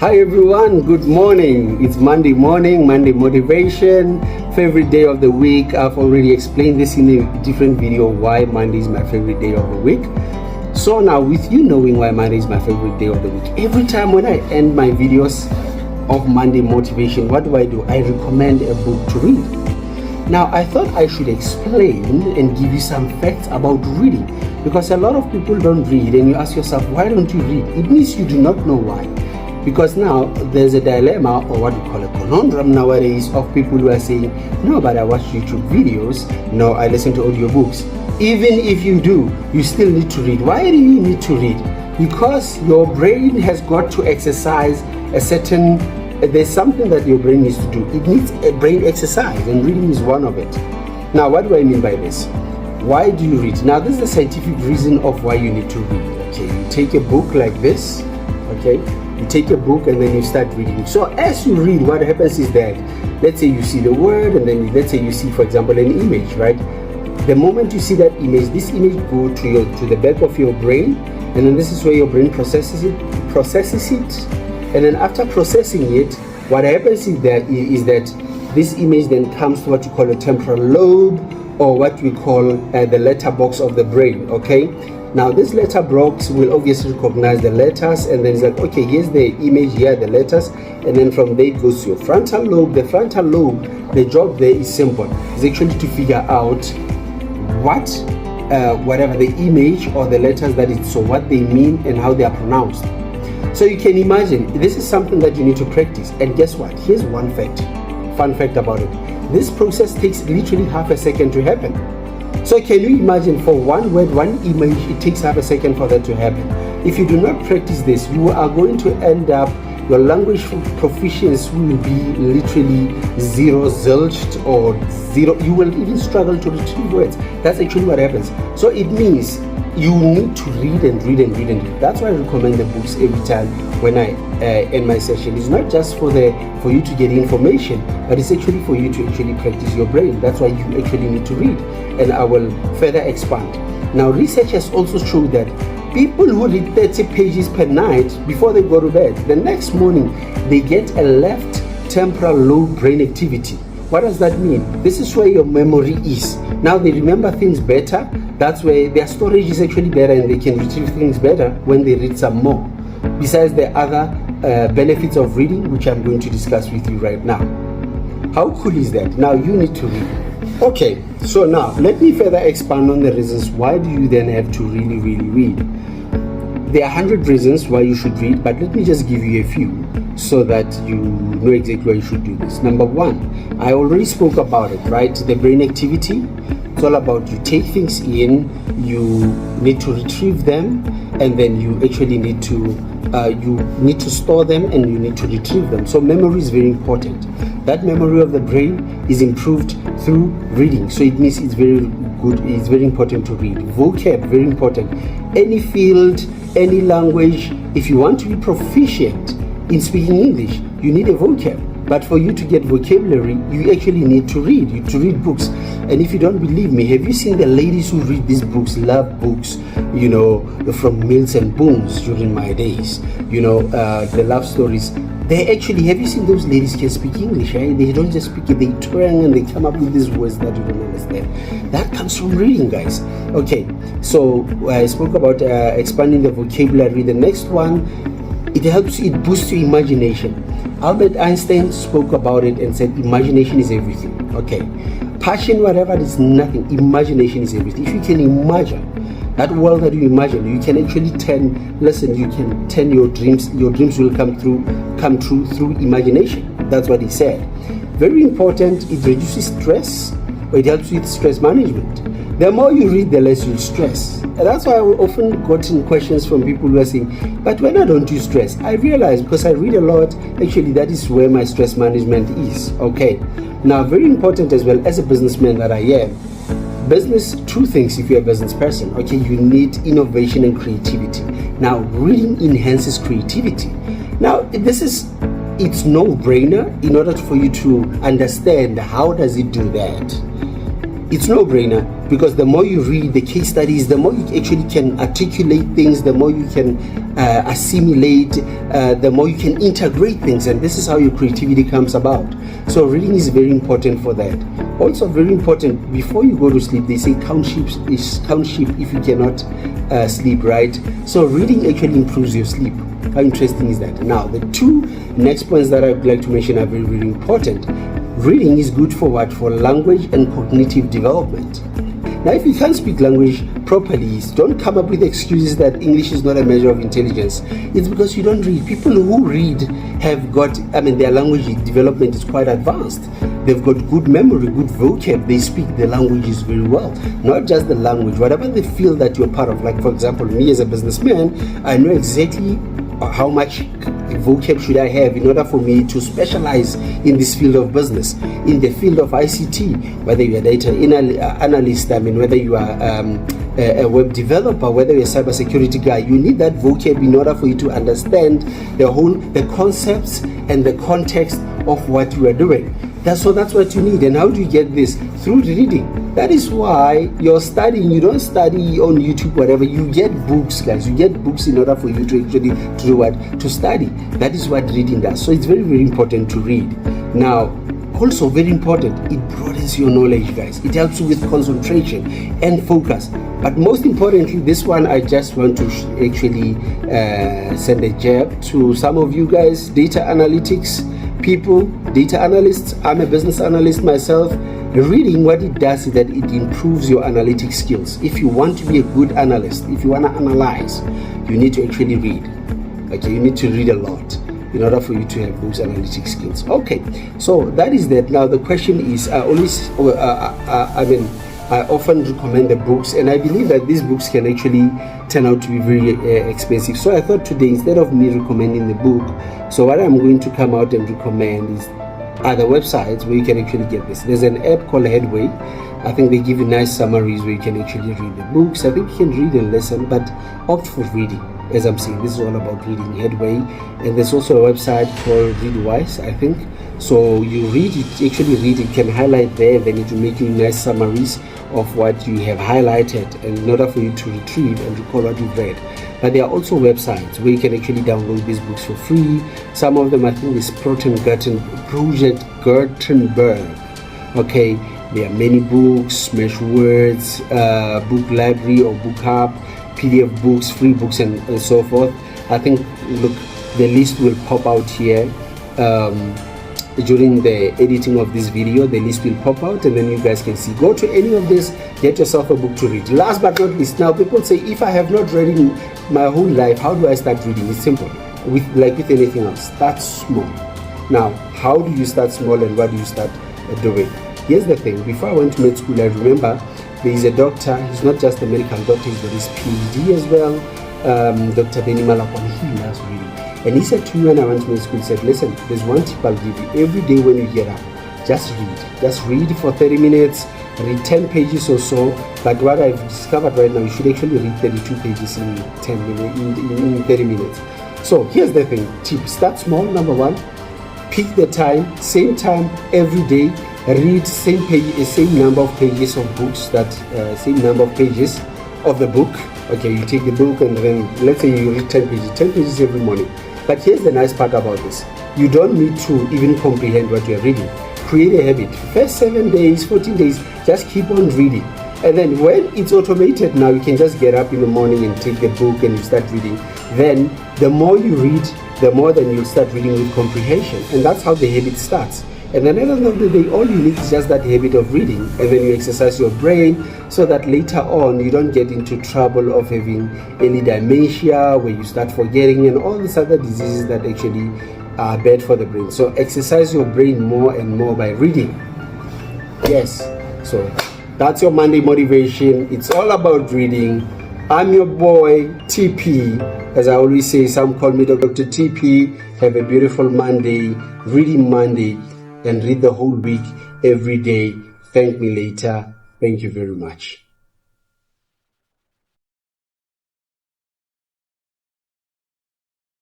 Hi everyone, good morning. It's Monday morning, Monday motivation, favorite day of the week. I've already explained this in a different video why Monday is my favorite day of the week. So now with you knowing why Monday is my favorite day of the week, every time when I end my videos of Monday motivation, what do? I recommend a book to read. Now I thought I should explain and give you some facts about reading, because a lot of people don't read and you ask yourself, why don't you read? It means you do not know why. Because now there's a dilemma, or what we call a conundrum nowadays, of people who are saying, no, but I watch YouTube videos, no, I listen to audiobooks. Even if you do, you still need to read. Why do you need to read? Because your brain has got to exercise there's something that your brain needs to do. It needs a brain exercise, and reading is one of it. Now, what do I mean by this? Why do you read? Now, this is the scientific reason of why you need to read. Okay, you take a book like this, okay? You take a book and then you start reading. So as you read, what happens is that, let's say you see the word, and then let's say you see, for example, an image, right? The moment you see that image, this image go to the back of your brain, and then this is where your brain processes it, and then after processing it, what happens is that this image then comes to what you call a temporal lobe, or what we call the letterbox of the brain. Okay. Now this letterbox will obviously recognize the letters, and then it's like, okay, here's the image, here are the letters, and then from there it goes to your frontal lobe. The frontal lobe, the job there is simple. It's actually to figure out whatever the image or the letters that is, so what they mean and how they are pronounced. So you can imagine, this is something that you need to practice. And guess what? Here's one fun fact about it. This process takes literally half a second to happen. So can you imagine, for one word, one image, it takes half a second for that to happen. If you do not practice this, you are going to end up, your language proficiency will be literally zero, zilched, or zero. You will even struggle to retrieve words. That's actually what happens. So it means you need to read and read and read and read. That's why I recommend the books every time when I end my session. It's not just for you to get information, but it's actually for you to actually practice your brain. That's why you actually need to read, and I will further expand. Now, research has also shown that people who read 30 pages per night before they go to bed, the next morning they get a left temporal lobe brain activity. What does that mean? This is where your memory is. Now they remember things better. That's where their storage is actually better, and they can retrieve things better when they read some more. Besides the other benefits of reading, which I'm going to discuss with you right now. How cool is that? Now you need to read. Okay, so now let me further expand on the reasons why do you then have to really, really read. There are 100 reasons why you should read, but let me just give you a few so that you know exactly why you should do this. Number one, I already spoke about it, right? The brain activity. It's all about you take things in, you need to retrieve them, and then you actually need to store them, and you need to retrieve them. So memory is very important. That memory of the brain is improved through reading. So it means it's very good, it's very important to read. Vocab, very important. Any field, any language, if you want to be proficient in speaking English, you need a vocab. But for you to get vocabulary, you actually need to read books. And if you don't believe me, have you seen the ladies who read these books, love books, from Mills and Boons during my days, the love stories? They actually, have you seen those ladies can speak English, right? They don't just speak it, they twang and they come up with these words that you don't understand. That comes from reading, guys. Okay, so I spoke about expanding the vocabulary. The next one, it boosts your imagination. Albert Einstein spoke about it and said imagination is everything. Okay, passion, whatever, is nothing. Imagination is everything. If you can imagine that world that you imagine, you can actually turn your dreams will come true through imagination. That's what he said. Very important, it reduces stress, or it helps with stress management. The more you read, the less you stress. And that's why I often gotten questions from people who are saying, but when I don't use stress, I realize because I read a lot, actually that is where my stress management is. Okay. Now, very important as well, as a businessman that I am, business, two things if you're a business person. Okay, you need innovation and creativity. Now, reading enhances creativity. Now, it's no-brainer in order for you to understand how does it do that. it's no-brainer, because the more you read the case studies, the more you actually can articulate things, the more you can assimilate, the more you can integrate things, and this is how your creativity comes about. So reading is very important for that. Also very important, before you go to sleep, they say count sheep if you cannot sleep, right? So reading actually improves your sleep. How interesting is that? Now, the two next points that I would like to mention are very, very important. Reading is good for what? For language and cognitive development. Now, if you can't speak language properly, don't come up with excuses that English is not a measure of intelligence. It's because you don't read. People who read have got, their language development is quite advanced. They've got good memory, good vocab. They speak the languages very well. Not just the language, whatever the field that you're part of. Like, for example, me as a businessman, I know exactly how much vocab should I have in order for me to specialize in this field of business. In the field of ICT, whether you're a data analyst, whether you are a web developer, whether you're a cybersecurity guy, you need that vocab in order for you to understand the concepts and the context of what you are doing. That's what you need. And how do you get this? Through reading. That is why you're studying. You don't study on YouTube, whatever. You get books, guys. You get books in order for you to actually do what? To study. That is what reading does. So it's very, very important to read. Now, also very important, it broadens your knowledge, guys. It helps you with concentration and focus. But most importantly, this one I just want to actually send a jab to some of you guys, data analytics people, data analysts. I'm a business analyst myself. Reading, what it does is that it improves your analytic skills. If you want to be a good analyst, if you want to analyze, you need to actually read. Okay, you need to read a lot in order for you to have those analytic skills. Okay, so that is that. Now the question is, I often recommend the books, and I believe that these books can actually turn out to be very expensive. So I thought today, instead of me recommending the book, so what I'm going to come out and recommend is other websites where you can actually get this. There's an app called Headway. I think they give you nice summaries where you can actually read the books. I think you can read and listen, but opt for reading. As I'm saying, this is all about reading. Headway. And there's also a website called Readwise, I think. So you read it, actually read it, can highlight there, and then it will make you nice summaries of what you have highlighted, and in order for you to retrieve and recall what you've read. But there are also websites where you can actually download these books for free. Some of them, I think, is Project Gutenberg. Okay, there are many books, Smash Words, Book Library or Book Hub, PDF books, free books, and so forth. I think, look, the list will pop out here. During the editing of this video, the list will pop out, and then you guys can see. Go to any of this, get yourself a book to read. Last but not least, now people say, if I have not read in my whole life, how do I start reading? It's simple. Like with anything else, start small. Now, how do you start small, and what do you start doing? Here's the thing. Before I went to med school, I remember there is a doctor. He's not just a medical doctor, he's got his PhD as well. Dr. Benny Malakwan, he loves reading. And he said to me when I went to med school, he said, listen, there's one tip I'll give you. Every day when you get up, just read. Just read for 30 minutes, read 10 pages or so. But what I've discovered right now, you should actually read 32 pages in 30 minutes. So here's the thing. Tip, start small, number one. Pick the time, same time every day. Read same number of pages of books, same number of pages of the book. Okay, you take the book, and then let's say you read 10 pages every morning. But here's the nice part about this. You don't need to even comprehend what you're reading. Create a habit. First 7 days, 14 days, just keep on reading. And then when it's automated now, you can just get up in the morning and take the book and you start reading. Then the more you read, the more then you'll start reading with comprehension. And that's how the habit starts. And then at the end of the day, all you need is just that habit of reading, and then you exercise your brain so that later on you don't get into trouble of having early dementia where you start forgetting and all these other diseases that actually are bad for the brain. So exercise your brain more and more by reading. Yes, so that's your Monday motivation. It's all about reading. I'm your boy TP. As I always say, some call me Dr. TP. Have a beautiful Monday, reading Monday, and read the whole week every day. Thank me later. Thank you very much.